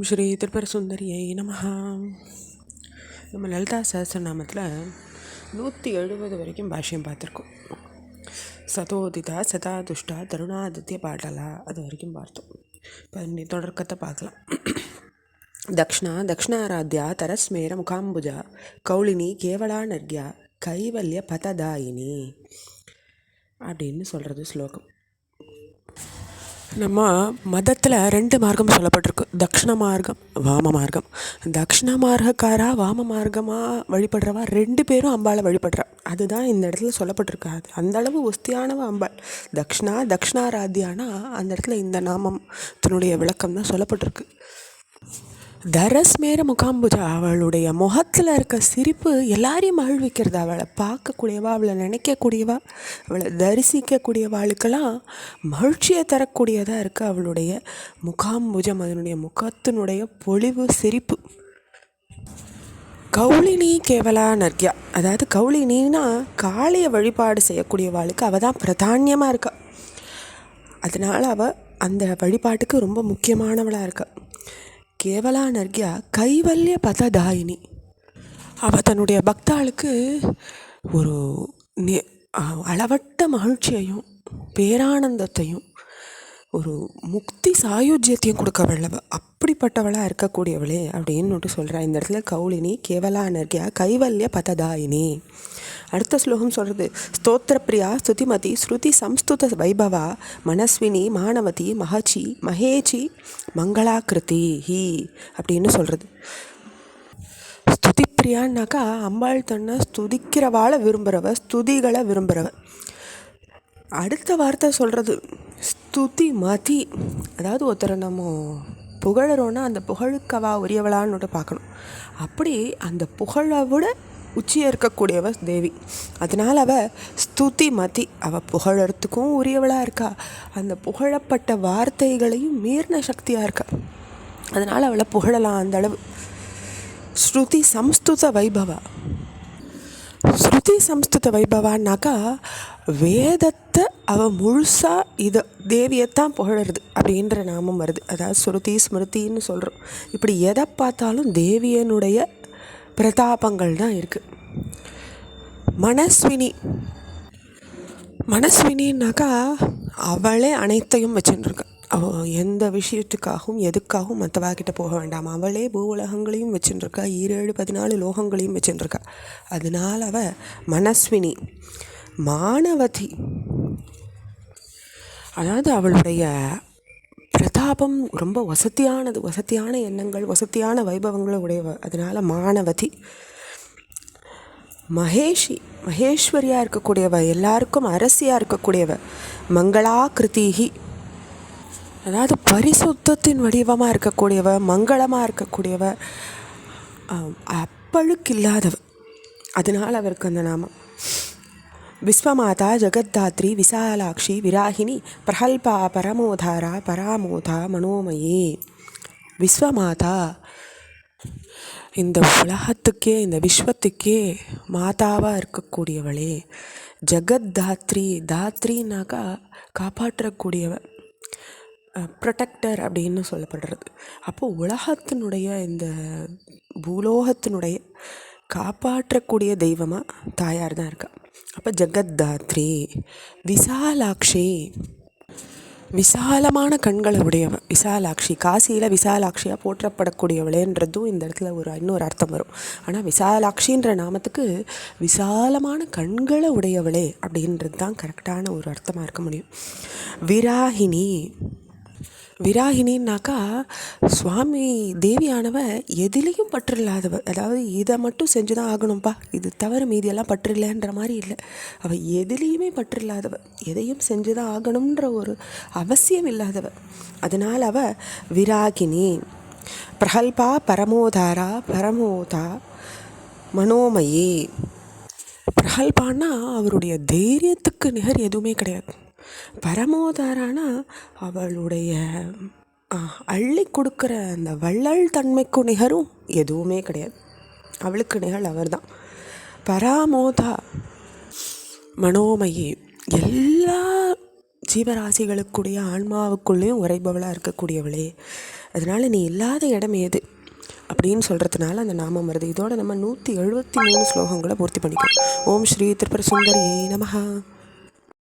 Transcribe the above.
ஸ்ரீ திருப்பர சுந்தரியை நமஹ. நம்ம லலிதா சஹஸ்ரநாமத்தில் 170 வரைக்கும் பாஷ்யம் பார்த்துருக்கோம். சதோதிதா சதா துஷ்டா தருணாதித்ய பாட்டலா அது வரைக்கும் பார்த்தோம். இப்போ நீ தொடர்க்கத்தை பார்க்கலாம். தக்ஷணாராத்யா தரஸ்மேர முகாம்புஜா கௌளினி கேவலா நர்க்யா கைவல்ய பததாயினி அப்படின்னு சொல்கிறது ஸ்லோகம். நம்ம மதத்தில் 2 மார்க்கம் சொல்லப்பட்டிருக்கு, தக்ஷண மார்க்கம், வாம மார்க்கம். தக்ஷண மார்க்கக்காரா வாம மார்க்கமாக வழிபடுறவா 2 பேரும் அம்பாளை வழிபடுறா. அதுதான் இந்த இடத்துல சொல்லப்பட்டிருக்காது. அந்தளவு ஒஸ்தியானவ அம்பாள். தக்ஷணாராத்யானா அந்த இடத்துல இந்த நாமத்தினுடைய விளக்கம் தான் சொல்லப்பட்டிருக்கு. தரஸ்மேர முகாம்புஜா, அவளுடைய முகத்தில் இருக்க சிரிப்பு எல்லாரையும் மகிழ்விக்கிறது. அவளை பார்க்கக்கூடியவா, அவளை நினைக்கக்கூடியவா, அவளை தரிசிக்கக்கூடியவாளுக்கெல்லாம் மகிழ்ச்சியை தரக்கூடியதாக இருக்குது அவளுடைய முகாம்புஜம், அதனுடைய முகத்தினுடைய பொலிவு சிரிப்பு. கௌளினி கேவலா நர்க்யா, அதாவது கௌளினா காளியை வழிபாடு செய்யக்கூடியவாளுக்கு அவள் தான் பிரதானியமாக இருக்கா. அதனால் அவள் அந்த வழிபாட்டுக்கு ரொம்ப முக்கியமானவளாக இருக்கா. கேவலா நர்க்யா கைவல்ய பததாயினி, அவள் தன்னுடைய பக்தாளுக்கு ஒரு அளவற்ற மகிழ்ச்சியையும் பேரானந்தத்தையும் ஒரு முக்தி சாயுஜ்யத்தையும் கொடுக்கவள்ளவ, அப்படிப்பட்டவளாக இருக்கக்கூடியவளே அப்படின்னு சொல்கிறா இந்த இடத்துல. கௌளினி கேவலா நர்க்யா கைவல்ய பததாயினி. அடுத்த ஸ்லோகம் சொல்கிறது, ஸ்தோத்திரப்பிரியா ஸ்துதிமதி ஸ்ருதி சம்ஸ்துத வைபவா மனஸ்வினி மானவதி மகச்சி மகேச்சி மங்களாக்கிருதி ஹி அப்படின்னு சொல்கிறது. ஸ்துதிப்பிரியான்னாக்கா அம்பாள் தன்னை ஸ்துதிக்கிறவாளை விரும்புகிறவ, ஸ்துதிகளை விரும்புகிறவ. அடுத்த வார்த்தை சொல்கிறது ஸ்துதி மதி, அதாவது ஒருத்தரை நம்ம புகழறோன்னா அந்த புகழுக்கவா உரியவளான்னு பார்க்கணும். அப்படி அந்த புகழை விட உச்சியாக இருக்கக்கூடியவ தேவி. அதனால் அவள் ஸ்துதி மதி, அவள் புகழறதுக்கும் உரியவளாக இருக்கா, அந்த புகழப்பட்ட வார்த்தைகளையும் மீறின சக்தியாக இருக்கா. அதனால் அவளை புகழலாம் அந்த அளவு. ஸ்ருதி சம்ஸ்துத வைபவா, ஸ்ருதி சம்ஸ்துத வைபவான்னாக்கா வேதத்தை அவள் முழுசாக இதை தேவியைத்தான் புகழறது அப்படின்ற நாமம் வருது. அதாவது ஸ்ருதி ஸ்மிருதின்னு சொல்கிறோம். இப்படி எதை பார்த்தாலும் தேவியனுடைய பிரதாபங்கள் தான் இருக்குது. மனஸ்வினின்னாக்கா அவளே அனைத்தையும் வச்சுருக்கா. அவள் எந்த விஷயத்துக்காகவும் எதுக்காகவும் மற்றவாக்கிட்ட போக வேண்டாம், அவளே பூ உலகங்களையும் வச்சுருக்கா, 7 14 லோகங்களையும் வச்சுருக்கா. அதனால் அவள் மனஸ்வினி. மானவதி, அதாவது அவளுடைய பிரதாபம் ரொம்ப வசதியான எண்ணங்கள், வசதியான வைபவங்களை உடையவ. அதனால் மானவதி. மகேஸ்வரியாக இருக்கக்கூடியவ, எல்லாருக்கும் அரசியாக இருக்கக்கூடியவ. மங்களாக்கிருதிஹி, அதாவது பரிசுத்தத்தின் வடிவமாக இருக்கக்கூடியவ, மங்களமாக இருக்கக்கூடியவ, அப்பழுக்கு இல்லாதவ. அதனால் அவருக்கு அந்த நாமம். விஸ்வமாதா ஜெகத்தாத்ரி விசாலாட்சி விராகினி பிரஹல்பா பரமோதாரா பராமோதா மனோமயே. விஸ்வமாதா, இந்த உலகத்துக்கே இந்த விஸ்வத்துக்கே மாதாவாக இருக்கக்கூடியவளே. ஜெகத்தாத்ரி, தாத்ரினாக்கா காப்பாற்றக்கூடியவ, ப்ரொடெக்டர் அப்படின்னு சொல்லப்படுறது. அப்போது உலகத்தினுடைய இந்த பூலோகத்தினுடைய காப்பாற்றக்கூடிய தெய்வமாக தாயார் தான் இருக்கா. அப்போ ஜெகத்தாத்ரி. விசாலாட்சி, விசாலமான கண்களை உடையவ விசாலாட்சி. காசியில் விசாலாட்சியாக போற்றப்படக்கூடியவளேன்றதும் இந்த இடத்துல இன்னொரு அர்த்தம் வரும். ஆனால் விசாலாட்சின்ற நாமத்துக்கு விசாலமான கண்களை உடையவளே அப்படின்றது தான் கரெக்டான ஒரு அர்த்தமாக இருக்க முடியும். விராகினின்னாக்கா சுவாமி தேவியானவ எதிலையும் பற்று இல்லாதவ. அதாவது இதை மட்டும் செஞ்சு தான் ஆகணும்ப்பா, இது தவிர மீதியெல்லாம் பற்று இல்லைன்ற மாதிரி இல்லை. அவள் எதிலையுமே பற்று இல்லாதவ, எதையும் செஞ்சு தான் ஆகணுன்ற ஒரு அவசியம் இல்லாதவ. அதனால் அவள் விராகினி. பிரஹல்பா பரமோதாரா பரமோதா மனோமயி. பிரஹல்பான்னா அவருடைய தைரியத்துக்கு நிகர் எதுவுமே கிடையாது. பரமோதாரானா அவளுடைய அள்ளி கொடுக்குற அந்த வள்ளல் தன்மைக்கு நிகரும் எதுவுமே கிடையாது. அவளுக்கு நிகழ் அவர் தான். பராமோதா மனோமயி, எல்லா ஜீவராசிகளுக்குடைய ஆன்மாவுக்குள்ளேயும் உரைபவளாக இருக்கக்கூடியவளே, அதனால் நீ இல்லாத இடம் ஏது அப்படின்னு சொல்கிறதுனால அந்த நாமம் வருது. இதோட நம்ம 173 ஸ்லோகங்களை பூர்த்தி பண்ணிக்கிறோம். ஓம் ஸ்ரீ திரிபுர சுந்தரியே நமஹ.